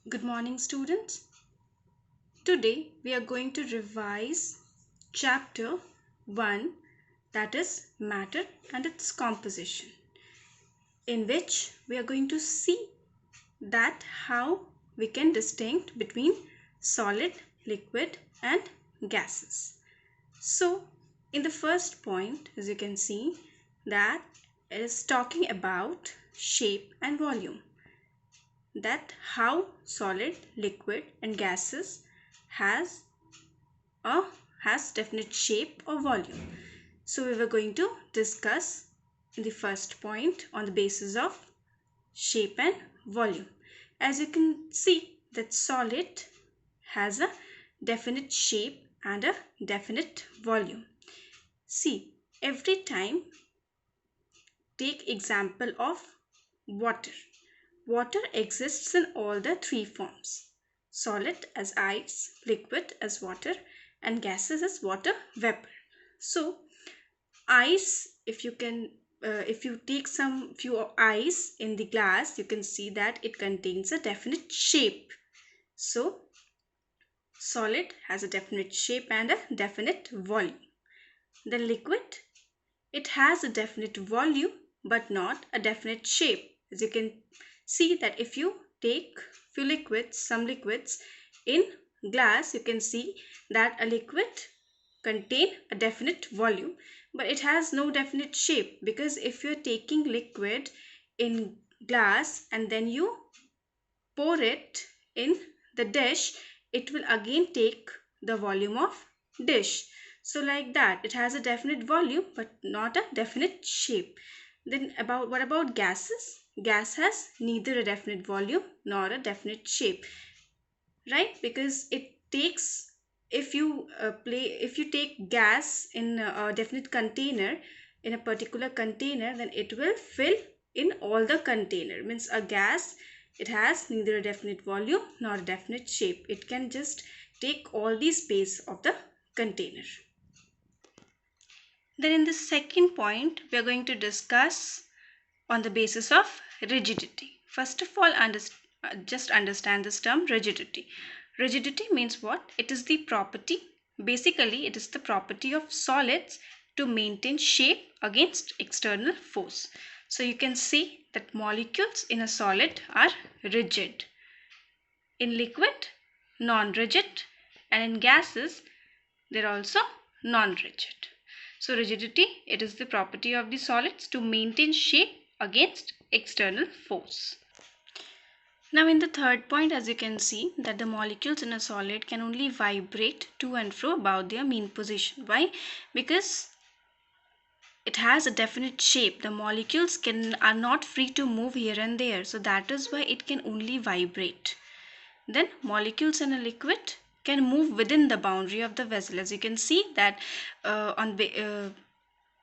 Good morning, students. Today we are going to revise chapter 1, that is matter and its composition, in which we are going to see that how we can distinguish between solid, liquid and gases. So in the first point, as you can see, that it is talking about shape and volume, that how solid, liquid and gases has a has definite shape or volume. So we were going to discuss in the first point on the basis of shape and volume. As you can see that solid has a definite shape and a definite volume. See, every time take example of water. Water exists in all the three forms: solid as ice, liquid as water, and gases as water vapor. So, ice, if you take some few ice in the glass, you can see that it contains a definite shape. So, solid has a definite shape and a definite volume. The liquid, it has a definite volume but not a definite shape. As you can see that if you take some liquids in glass, you can see that a liquid contain a definite volume, but it has no definite shape, because if you're taking liquid in glass and then you pour it in the dish, it will again take the volume of dish. So like that, it has a definite volume but not a definite shape. Then what about gases? Gas has neither a definite volume nor a definite shape, right? Because it takes, if you take gas in a definite container, in a particular container, then it will fill in all the container. Means a gas, it has neither a definite volume nor a definite shape. It can just take all the space of the container. Then in the second point, we are going to discuss on the basis of rigidity. First of all, just understand this term rigidity. Rigidity means what? It is the property, basically it is the property of solids to maintain shape against external force. So you can see that molecules in a solid are rigid, in liquid non-rigid, and in gases they're also non-rigid. So rigidity, it is the property of the solids to maintain shape against external force. Now in the third point, as you can see that the molecules in a solid can only vibrate to and fro about their mean position. Why? Because it has a definite shape. The molecules are not free to move here and there. So that is why it can only vibrate. Then molecules in a liquid can move within the boundary of the vessel. As you can see that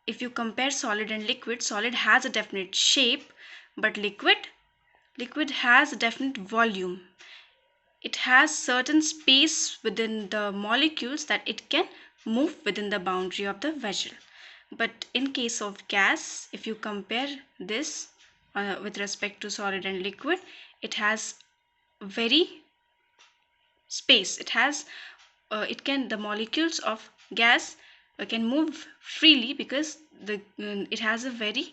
if you compare solid and liquid, solid has a definite shape, but liquid has a definite volume. It has certain space within the molecules that it can move within the boundary of the vessel. But in case of gas, if you compare this with respect to solid and liquid, it has very space. The molecules of gas can move freely, because it has a very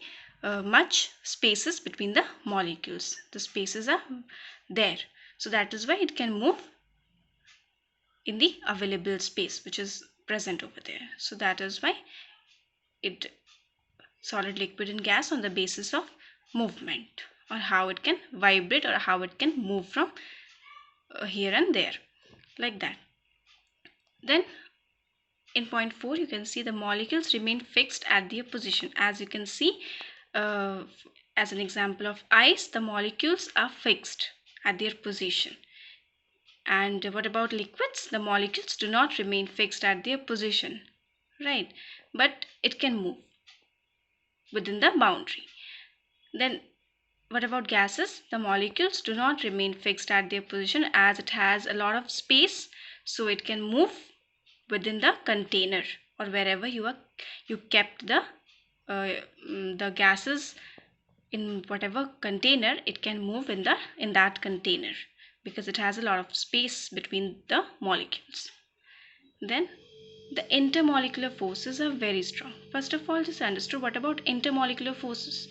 much spaces between the molecules. The spaces are there, so that is why it can move in the available space which is present over there. So that is why it solid, liquid and gas on the basis of movement, or how it can vibrate or how it can move from here and there, like that. Then in point 4, you can see the molecules remain fixed at their position. As you can see, as an example of ice, the molecules are fixed at their position. And what about liquids? The molecules do not remain fixed at their position, right? But it can move within the boundary. Then what about gases? The molecules do not remain fixed at their position, as it has a lot of space, so it can move within the container, or wherever you kept the gases, in whatever container, it can move in that container. because it has a lot of space between the molecules. Then the intermolecular forces are very strong. First of all, just understood what about intermolecular forces.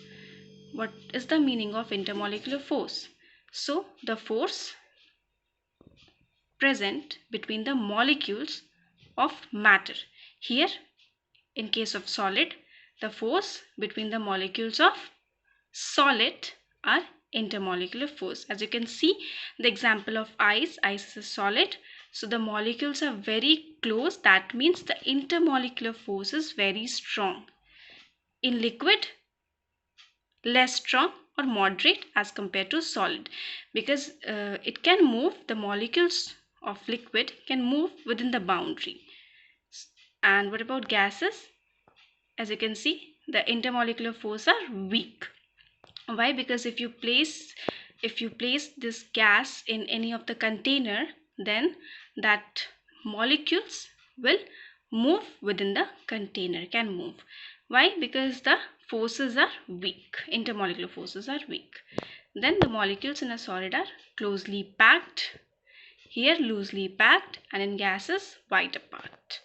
What is the meaning of intermolecular force? So the force present between the molecules of matter. Here, in case of solid, the force between the molecules of solid are intermolecular force. As you can see, the example of ice is a solid, so the molecules are very close. That means the intermolecular force is very strong. In liquid, less strong or moderate as compared to solid, because it can move, the molecules of liquid can move within the boundary. And what about gases? As you can see, the intermolecular force are weak. Why? Because if you place this gas in any of the container, then that molecules will move within the container, can move. Why? Because the forces are weak, intermolecular forces are weak. Then the molecules in a solid are closely packed, here loosely packed, and in gases wide apart.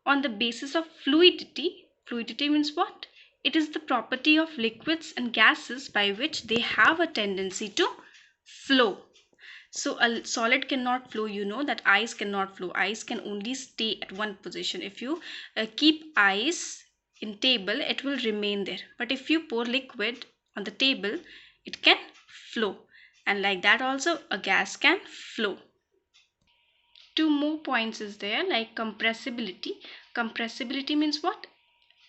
On the basis of fluidity, fluidity means what? It is the property of liquids and gases by which they have a tendency to flow. So a solid cannot flow. You know that ice cannot flow. Ice can only stay at one position. If you keep ice in table, it will remain there. But if you pour liquid on the table, it can flow. And like that also, a gas can flow. Two more points is there, like compressibility. Compressibility means what?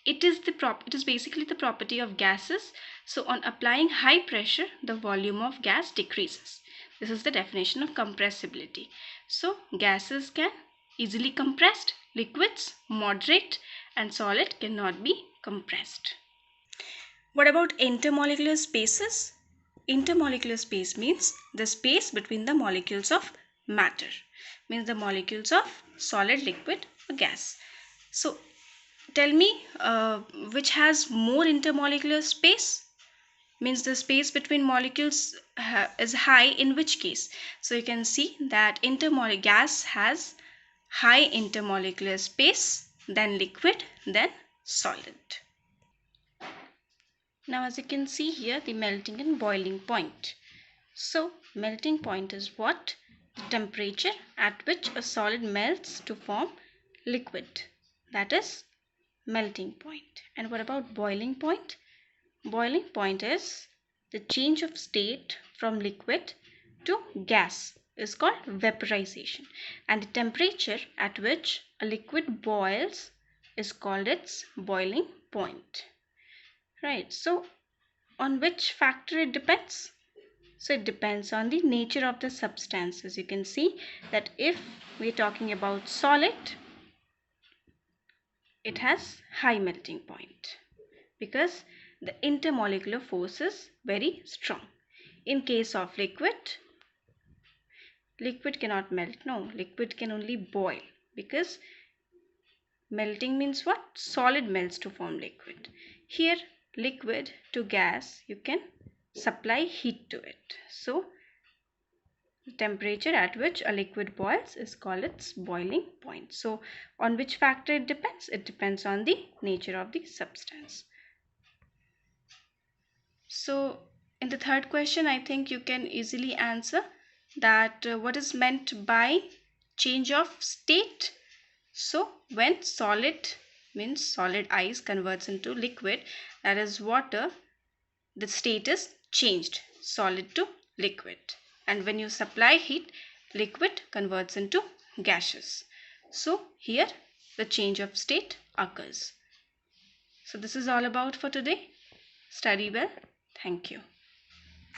It is basically the property of gases. So on applying high pressure, the volume of gas decreases. This is the definition of compressibility. So gases can easily compressed, liquids moderate, and solid cannot be compressed. What about intermolecular spaces? Intermolecular space means the space between the molecules of matter, means the molecules of solid, liquid, or gas. So tell me which has more intermolecular space? Means the space between molecules is high in which case? So you can see that gas has high intermolecular space than liquid, then solid. Now as you can see here, the melting and boiling point. So melting point is what? The temperature at which a solid melts to form liquid. That is melting point. And what about boiling point? Boiling point is the change of state from liquid to gas is called vaporization, and the temperature at which a liquid boils is called its boiling point. Right, so on which factor it depends? So it depends on the nature of the substance. As you can see that if we're talking about solid, it has high melting point because the intermolecular force is very strong. In case of liquid, liquid cannot melt. No, liquid can only boil, because melting means what? Solid melts to form liquid. Here, liquid to gas, you can supply heat to it. So the temperature at which a liquid boils is called its boiling point. So on which factor it depends? It depends on the nature of the substance. So in the third question, I think you can easily answer that what is meant by change of state. So when solid, means solid ice, converts into liquid, that is water, the state is changed, solid to liquid. And when you supply heat, liquid converts into gaseous. So here the change of state occurs. So this is all about for today. Study well. Thank you.